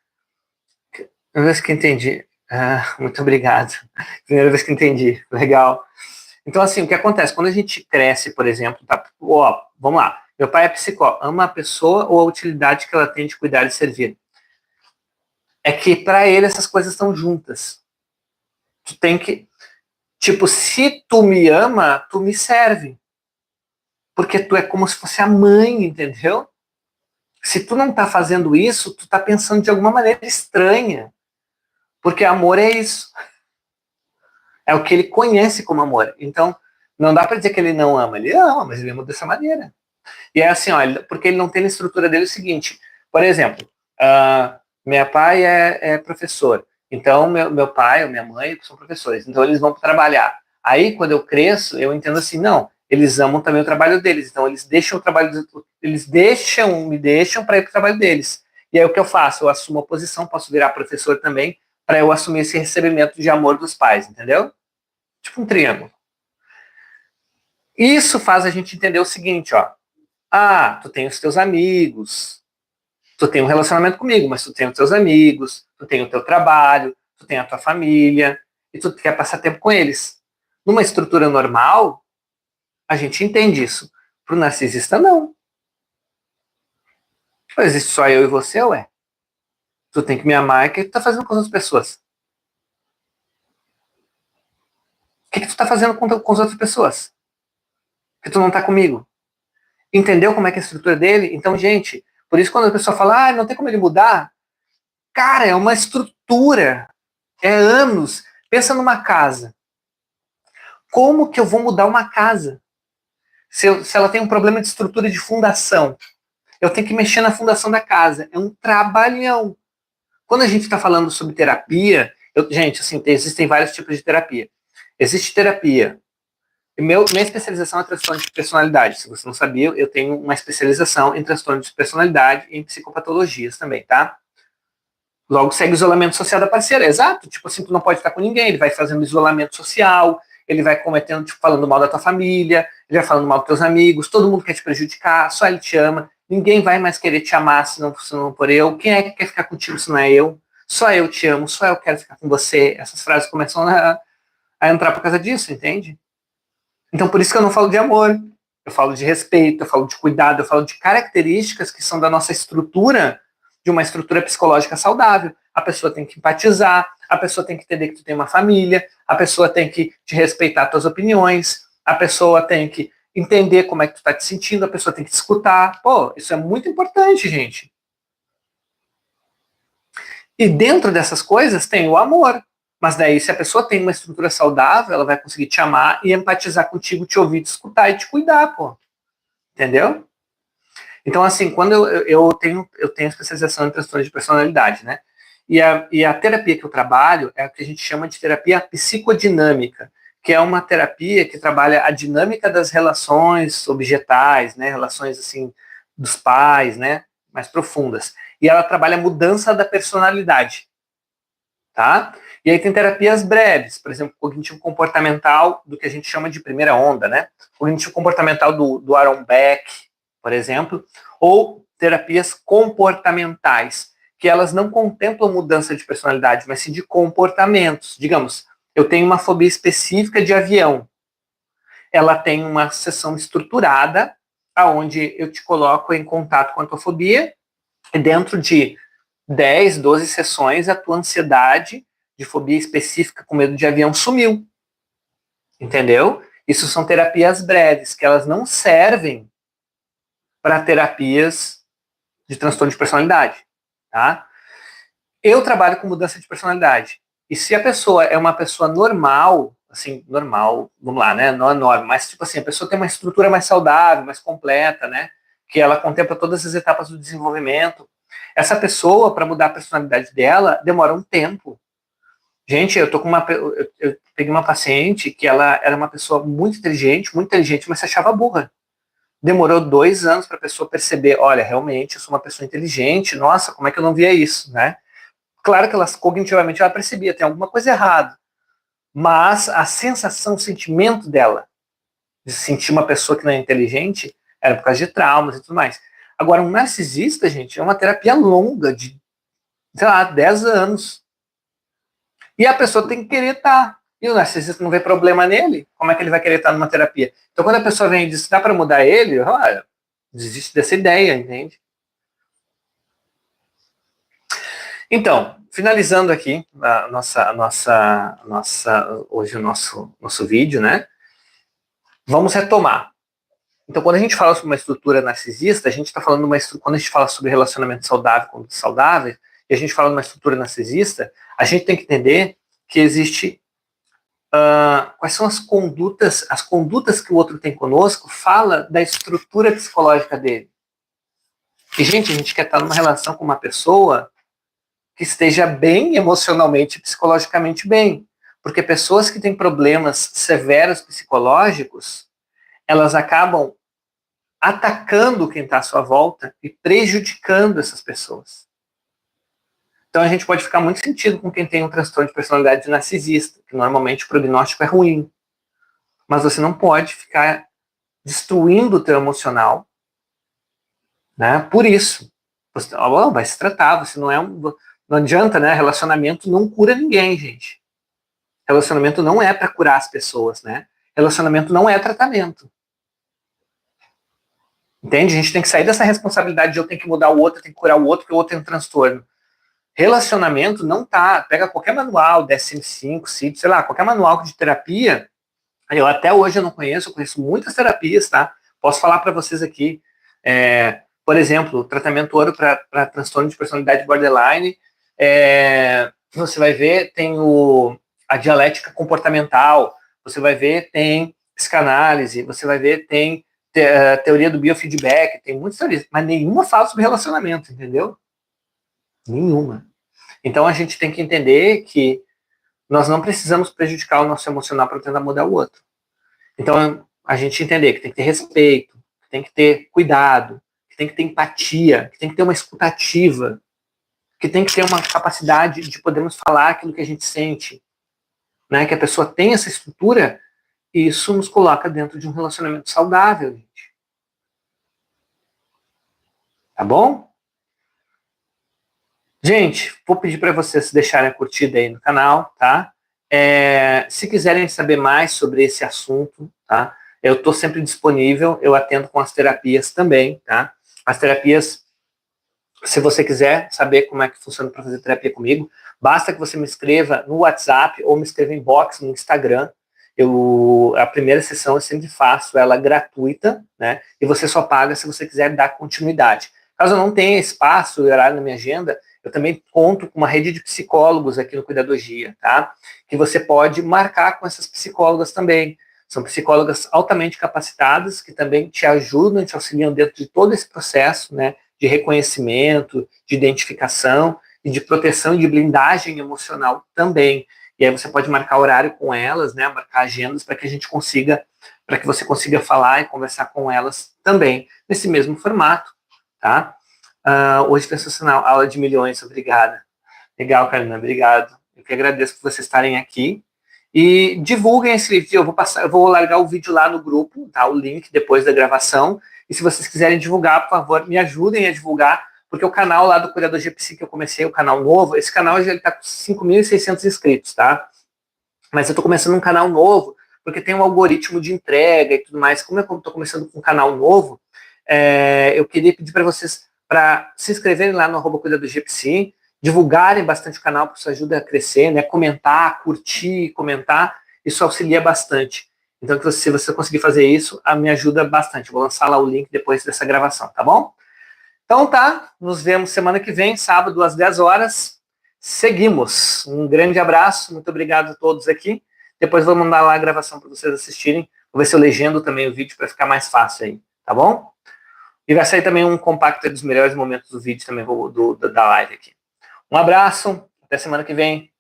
Primeira vez que entendi. Muito obrigado. Primeira vez que entendi. Legal. Então, assim, o que acontece? Quando a gente cresce, por exemplo, vamos lá. Meu pai é psicólogo. Ama a pessoa ou a utilidade que ela tem de cuidar e servir? É que, para ele, essas coisas estão juntas. Tu tem que... Tipo, se tu me ama, tu me serve. Porque tu é como se fosse a mãe, entendeu? Se tu não tá fazendo isso, tu tá pensando de alguma maneira estranha. Porque amor é isso. É o que ele conhece como amor. Então, não dá para dizer que ele não ama. Ele ama, mas ele ama dessa maneira. E é assim, porque ele não tem na estrutura dele o seguinte. Por exemplo, meu pai é professor. Então, meu pai ou minha mãe são professores. Então, eles vão trabalhar. Aí, quando eu cresço, eu entendo assim, não, eles amam também o trabalho deles. Então, eles deixam o trabalho, me deixam para ir para o trabalho deles. E aí, o que eu faço? Eu assumo a posição, posso virar professor também, para eu assumir esse recebimento de amor dos pais, entendeu? Tipo um triângulo. Isso faz a gente entender o seguinte, tu tem os teus amigos, tu tem um relacionamento comigo, mas tu tem os teus amigos, tu tem o teu trabalho, tu tem a tua família, e tu quer passar tempo com eles. Numa estrutura normal, a gente entende isso. Para o narcisista, não. Existe só eu e você, ué. Tu tem que me amar, o que tu tá fazendo com as outras pessoas? O que tu tá fazendo com as outras pessoas? Que tu não tá comigo? Entendeu como é que é a estrutura dele? Então, gente, por isso quando a pessoa fala, não tem como ele mudar, cara, é uma estrutura, é anos. Pensa numa casa. Como que eu vou mudar uma casa? Se ela tem um problema de estrutura de fundação, eu tenho que mexer na fundação da casa. É um trabalhão. Quando a gente está falando sobre terapia, gente, assim, existem vários tipos de terapia. Existe terapia. Minha especialização é transtorno de personalidade. Se você não sabia, eu tenho uma especialização em transtorno de personalidade e em psicopatologias também, tá? Logo segue o isolamento social da parceira, exato. Tipo assim, tu não pode estar com ninguém, ele vai fazendo isolamento social, ele vai cometendo, tipo, falando mal da tua família, ele vai falando mal dos teus amigos, todo mundo quer te prejudicar, só ele te ama, ninguém vai mais querer te amar se não for eu, quem é que quer ficar contigo se não é eu? Só eu te amo, só eu quero ficar com você. Essas frases começam a entrar por causa disso, entende? Então, por isso que eu não falo de amor, eu falo de respeito, eu falo de cuidado, eu falo de características que são da nossa estrutura, de uma estrutura psicológica saudável. A pessoa tem que empatizar, a pessoa tem que entender que tu tem uma família, a pessoa tem que te respeitar as tuas opiniões, a pessoa tem que entender como é que tu tá te sentindo, a pessoa tem que te escutar. Pô, isso é muito importante, gente. E dentro dessas coisas tem o amor. Mas daí, se a pessoa tem uma estrutura saudável, ela vai conseguir te amar e empatizar contigo, te ouvir, te escutar e te cuidar, pô. Entendeu? Então, assim, quando eu tenho especialização em transtorno de personalidade, né? E a terapia que eu trabalho é o que a gente chama de terapia psicodinâmica, que é uma terapia que trabalha a dinâmica das relações objetais, né, relações assim dos pais, né, mais profundas. E ela trabalha a mudança da personalidade, tá? E aí tem terapias breves, por exemplo, cognitivo comportamental, do que a gente chama de primeira onda, né? Cognitivo comportamental do Aaron Beck, por exemplo, ou terapias comportamentais, que elas não contemplam mudança de personalidade, mas sim de comportamentos. Digamos, eu tenho uma fobia específica de avião. Ela tem uma sessão estruturada, aonde eu te coloco em contato com a tua fobia, e dentro de 10, 12 sessões, a tua ansiedade de fobia específica com medo de avião sumiu. Entendeu? Isso são terapias breves, que elas não servem para terapias de transtorno de personalidade, tá? Eu trabalho com mudança de personalidade. E se a pessoa é uma pessoa normal, assim, normal, vamos lá, né? Não enorme, mas tipo assim, a pessoa tem uma estrutura mais saudável, mais completa, né? Que ela contempla todas as etapas do desenvolvimento. Essa pessoa, para mudar a personalidade dela, demora um tempo. Gente, eu peguei uma paciente que ela era uma pessoa muito inteligente, mas se achava burra. Demorou 2 anos para a pessoa perceber, olha, realmente eu sou uma pessoa inteligente, nossa, como é que eu não via isso, né? Claro que ela cognitivamente ela percebia, tem alguma coisa errada, mas a sensação, o sentimento dela de sentir uma pessoa que não é inteligente era por causa de traumas e tudo mais. Agora, um narcisista, gente, é uma terapia longa de, sei lá, 10 anos. E a pessoa tem que querer estar. E o narcisista não vê problema nele, como é que ele vai querer estar numa terapia? Então, quando a pessoa vem e diz, dá para mudar ele, olha, desiste dessa ideia, entende? Então, finalizando aqui hoje o nosso vídeo, né? Vamos retomar. Então, quando a gente fala sobre uma estrutura narcisista, a gente está falando quando a gente fala sobre relacionamento saudável com saudável, e a gente fala de uma estrutura narcisista, a gente tem que entender que existe quais são as condutas que o outro tem conosco, fala da estrutura psicológica dele. E, gente, a gente quer estar numa relação com uma pessoa que esteja bem emocionalmente e psicologicamente bem. Porque pessoas que têm problemas severos psicológicos, elas acabam atacando quem está à sua volta e prejudicando essas pessoas. Então a gente pode ficar muito sentido com quem tem um transtorno de personalidade narcisista, que normalmente o prognóstico é ruim. Mas você não pode ficar destruindo o teu emocional, né? Por isso, você vai se tratar, você não é não adianta, né? Relacionamento não cura ninguém, gente. Relacionamento não é para curar as pessoas, né? Relacionamento não é tratamento. Entende? A gente tem que sair dessa responsabilidade de eu tenho que mudar o outro, eu tenho que curar o outro, porque o outro tem um transtorno. Relacionamento não tá. Pega qualquer manual, DSM-5, CID, sei lá, qualquer manual de terapia. Eu até hoje eu não conheço, eu conheço muitas terapias, tá? Posso falar para vocês aqui. Por exemplo, tratamento ouro para transtorno de personalidade borderline. Você vai ver, tem a dialética comportamental. Você vai ver, tem psicanálise. Você vai ver, tem teoria do biofeedback. Tem muitas teorias, mas nenhuma fala sobre relacionamento, entendeu? Nenhuma. Então a gente tem que entender que nós não precisamos prejudicar o nosso emocional para tentar mudar o outro. Então a gente entender que tem que ter respeito, que tem que ter cuidado, que tem que ter empatia, que tem que ter uma escutativa, que tem que ter uma capacidade de podermos falar aquilo que a gente sente, né? Que a pessoa tem essa estrutura, e isso nos coloca dentro de um relacionamento saudável, gente. Tá bom? Gente, vou pedir para vocês deixarem a curtida aí no canal, tá? Se quiserem saber mais sobre esse assunto, tá? Eu estou sempre disponível, eu atendo com as terapias também, tá? As terapias, se você quiser saber como é que funciona para fazer terapia comigo, basta que você me escreva no WhatsApp ou me escreva em inbox no Instagram. A primeira sessão eu sempre faço ela gratuita, né? E você só paga se você quiser dar continuidade. Caso eu não tenha espaço e horário na minha agenda, eu também conto com uma rede de psicólogos aqui no Cuidadogia, tá? Que você pode marcar com essas psicólogas também. São psicólogas altamente capacitadas que também te ajudam, te auxiliam dentro de todo esse processo, né? De reconhecimento, de identificação e de proteção e de blindagem emocional também. e aí você pode marcar horário com elas, né, marcar agendas para que a gente consiga, para que você consiga falar e conversar com elas também, nesse mesmo formato, tá? Hoje sensacional, aula de milhões, obrigada. Legal, Karina, obrigado. Eu que agradeço por vocês estarem aqui. E divulguem esse vídeo, eu vou largar o vídeo lá no grupo, tá? O link depois da gravação. E se vocês quiserem divulgar, por favor, me ajudem a divulgar, porque o canal lá do Curador GPC que eu comecei, o canal novo, esse canal já está com 5.600 inscritos, tá? Mas eu estou começando um canal novo, porque tem um algoritmo de entrega e tudo mais. Como eu estou começando com um canal novo, eu queria pedir para vocês para se inscreverem lá no @Curador GPC, divulgarem bastante o canal, porque isso ajuda a crescer, né? Comentar, curtir, comentar, isso auxilia bastante. Então, se você conseguir fazer isso, me ajuda bastante. Eu vou lançar lá o link depois dessa gravação, tá bom? Então tá, nos vemos semana que vem, sábado às 10 horas. Seguimos. Um grande abraço, muito obrigado a todos aqui. Depois vou mandar lá a gravação para vocês assistirem. Vou ver se eu legendo também o vídeo para ficar mais fácil aí, tá bom? E vai sair também um compacto dos melhores momentos do vídeo também da live aqui. Um abraço, até semana que vem.